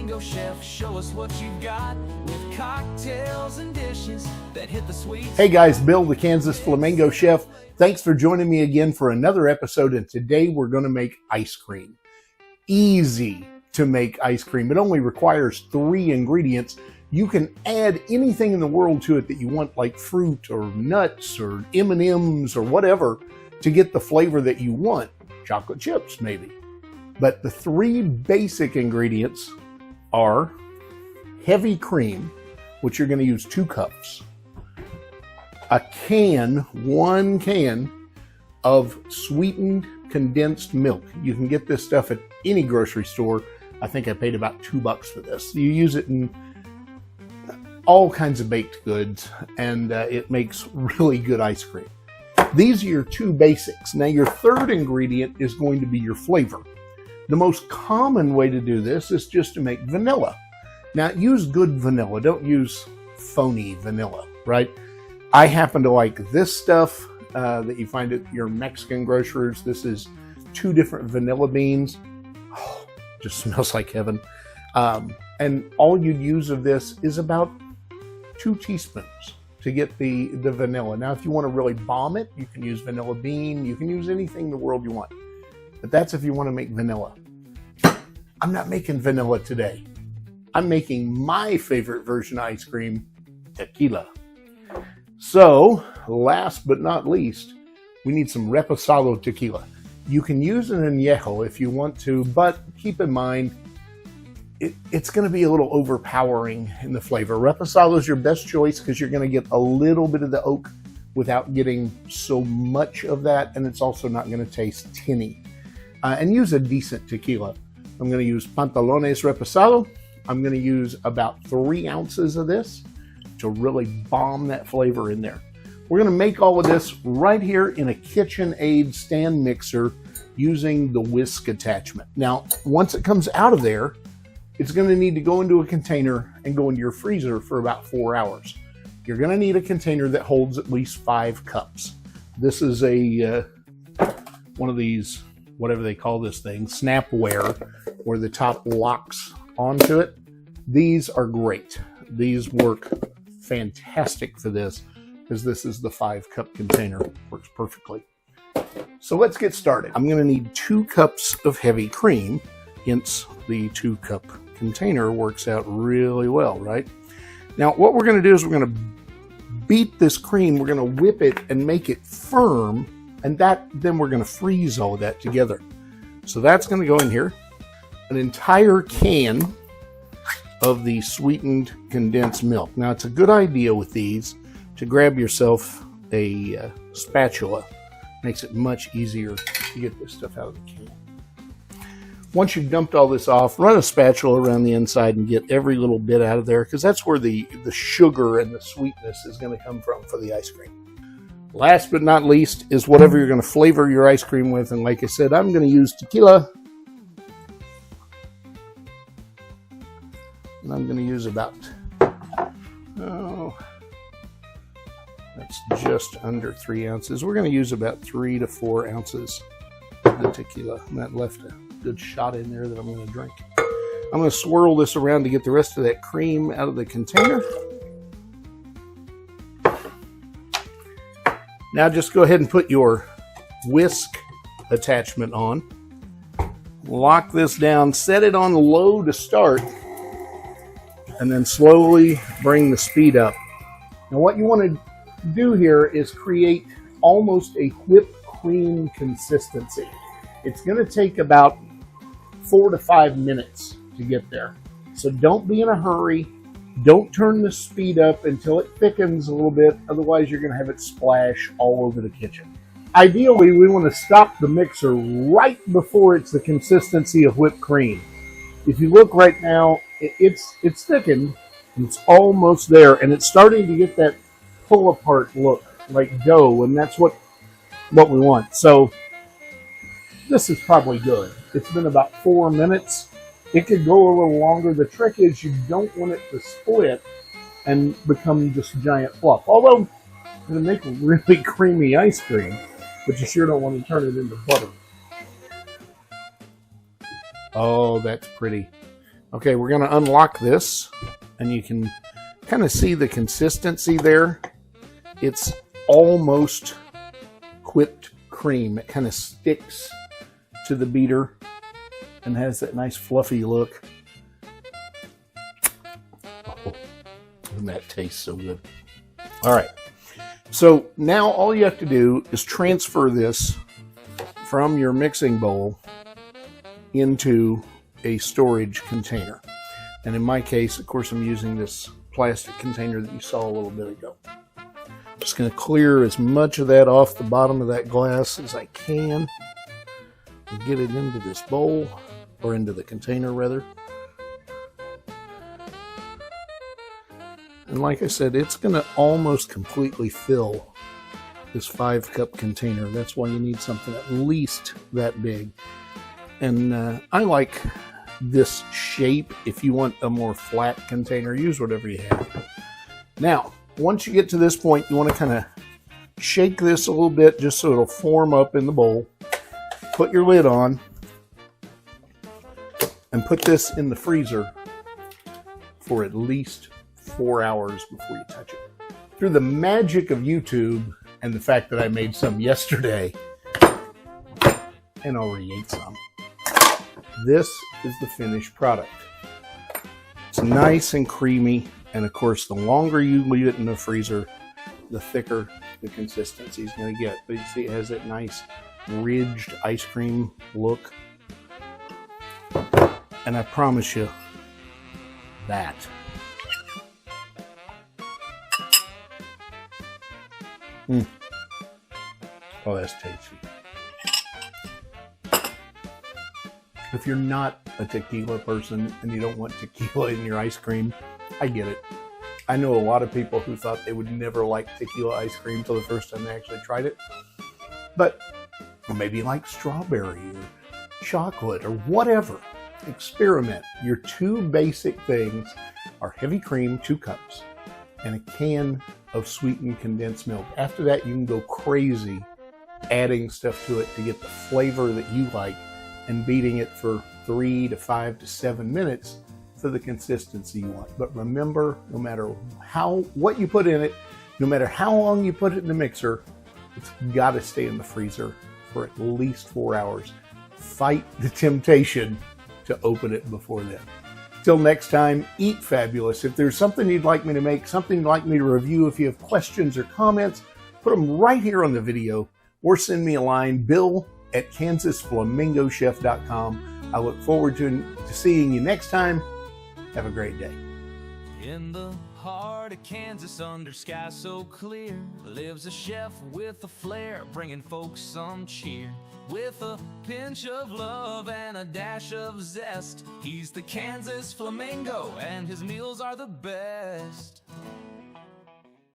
Flamingo chef, show us what you got with cocktails and dishes that hit the sweet. Hey guys, Bill the Kansas Flamingo chef. Thanks for joining me again for another episode, and today we're going to make ice cream. Easy to make ice cream. It only requires 3 ingredients. You can add anything in the world to it that you want, like fruit or nuts or M&Ms or whatever, to get the flavor that you want. Chocolate chips maybe. But the 3 basic ingredients are heavy cream, which you're going to use 2 cups, one can of sweetened condensed milk. You can get this stuff at any grocery store. I think I paid about $2 for this. You use it in all kinds of baked goods, and it makes really good ice cream. These are your 2 basics. Now your 3rd ingredient is going to be your flavor. The most common way to do this is just to make vanilla. Now use good vanilla, don't use phony vanilla, right? I happen to like this stuff that you find at your Mexican grocers. This is 2 different vanilla beans. Oh, just smells like heaven. And all you'd use of this is about 2 teaspoons to get the vanilla. Now, if you want to really bomb it, you can use vanilla bean. You can use anything in the world you want. But that's if you want to make vanilla. I'm not making vanilla today. I'm making my favorite version of ice cream, tequila. So, last but not least, we need some reposado tequila. You can use an añejo if you want to, but keep in mind, it's going to be a little overpowering in the flavor. Reposado is your best choice because you're going to get a little bit of the oak without getting so much of that, and it's also not going to taste tinny. And use a decent tequila. I'm going to use Pantalones Reposado. I'm going to use about 3 ounces of this to really bomb that flavor in there. We're going to make all of this right here in a KitchenAid stand mixer using the whisk attachment. Now, once it comes out of there, it's going to need to go into a container and go into your freezer for about 4 hours. You're going to need a container that holds at least 5 cups. This is a one of these, whatever they call this thing, snapware, where the top locks onto it. These are great. These work fantastic for this because this is the 5-cup container. Works perfectly. So let's get started. I'm going to need 2 cups of heavy cream, hence the 2-cup container works out really well, right? Now what we're going to do is we're going to beat this cream, we're going to whip it and make it firm, and then we're going to freeze all of that together. So that's going to go in here. An entire can of the sweetened condensed milk. Now it's a good idea with these to grab yourself a spatula. Makes it much easier to get this stuff out of the can. Once you've dumped all this off, run a spatula around the inside and get every little bit out of there, because that's where the sugar and the sweetness is going to come from for the ice cream. Last but not least is whatever you're going to flavor your ice cream with, and like I said, I'm going to use tequila. And I'm going to use about, that's just under 3 ounces. We're going to use about 3 to 4 ounces of the tequila, and that left a good shot in there that I'm going to drink. I'm going to swirl this around to get the rest of that cream out of the container. Now just go ahead and put your whisk attachment on. Lock this down, set it on low to start, and then slowly bring the speed up. Now what you want to do here is create almost a whipped cream consistency. It's going to take about 4 to 5 minutes to get there. So don't be in a hurry. Don't turn the speed up until it thickens a little bit. Otherwise, you're going to have it splash all over the kitchen. Ideally, we want to stop the mixer right before it's the consistency of whipped cream. If you look right now, it's thickened. It's almost there, and it's starting to get that pull-apart look like dough, and that's what we want. So this is probably good. It's been about 4 minutes. It could go a little longer. The trick is you don't want it to split and become this giant fluff. Although, it's going to make a really creamy ice cream, but you sure don't want to turn it into butter. Oh, that's pretty. Okay, we're going to unlock this, and you can kind of see the consistency there. It's almost whipped cream. It kind of sticks to the beater and has that nice fluffy look. Oh, and that tastes so good. All right, so now all you have to do is transfer this from your mixing bowl into a storage container. And in my case, of course, I'm using this plastic container that you saw a little bit ago. I'm just going to clear as much of that off the bottom of that glass as I can and get it into this bowl, or into the container rather. And like I said, it's going to almost completely fill this 5-cup container. That's why you need something at least that big. And I like this shape. If you want a more flat container, use whatever you have. Now, once you get to this point, you want to kind of shake this a little bit just so it'll form up in the bowl. Put your lid on and put this in the freezer for at least 4 hours before you touch it. Through the magic of YouTube and the fact that I made some yesterday and already ate some, this is the finished product. It's nice and creamy, and of course, the longer you leave it in the freezer, the thicker the consistency is going to get. But you see, it has that nice ridged ice cream look. And I promise you that. Oh, that's tasty. If you're not a tequila person and you don't want tequila in your ice cream, I get it. I know a lot of people who thought they would never like tequila ice cream until the first time they actually tried it. But or maybe you like strawberry or chocolate or whatever. Experiment. Your two basic things are heavy cream, 2 cups, and a can of sweetened condensed milk. After that, you can go crazy adding stuff to it to get the flavor that you like, and beating it for 3 to 5 to 7 minutes for the consistency you want. But remember, no matter what you put in it, no matter how long you put it in the mixer, it's got to stay in the freezer for at least 4 hours. Fight the temptation to open it before then. Till next time, eat fabulous. If there's something you'd like me to make, something you'd like me to review, if you have questions or comments, put them right here on the video, or send me a line, bill@kansasflamingochef.com. I look forward to seeing you next time. Have a great day. In the heart of Kansas, under sky so clear, lives a chef with a flair, bringing folks some cheer. With a pinch of love and a dash of zest, he's the Kansas Flamingo, and his meals are the best.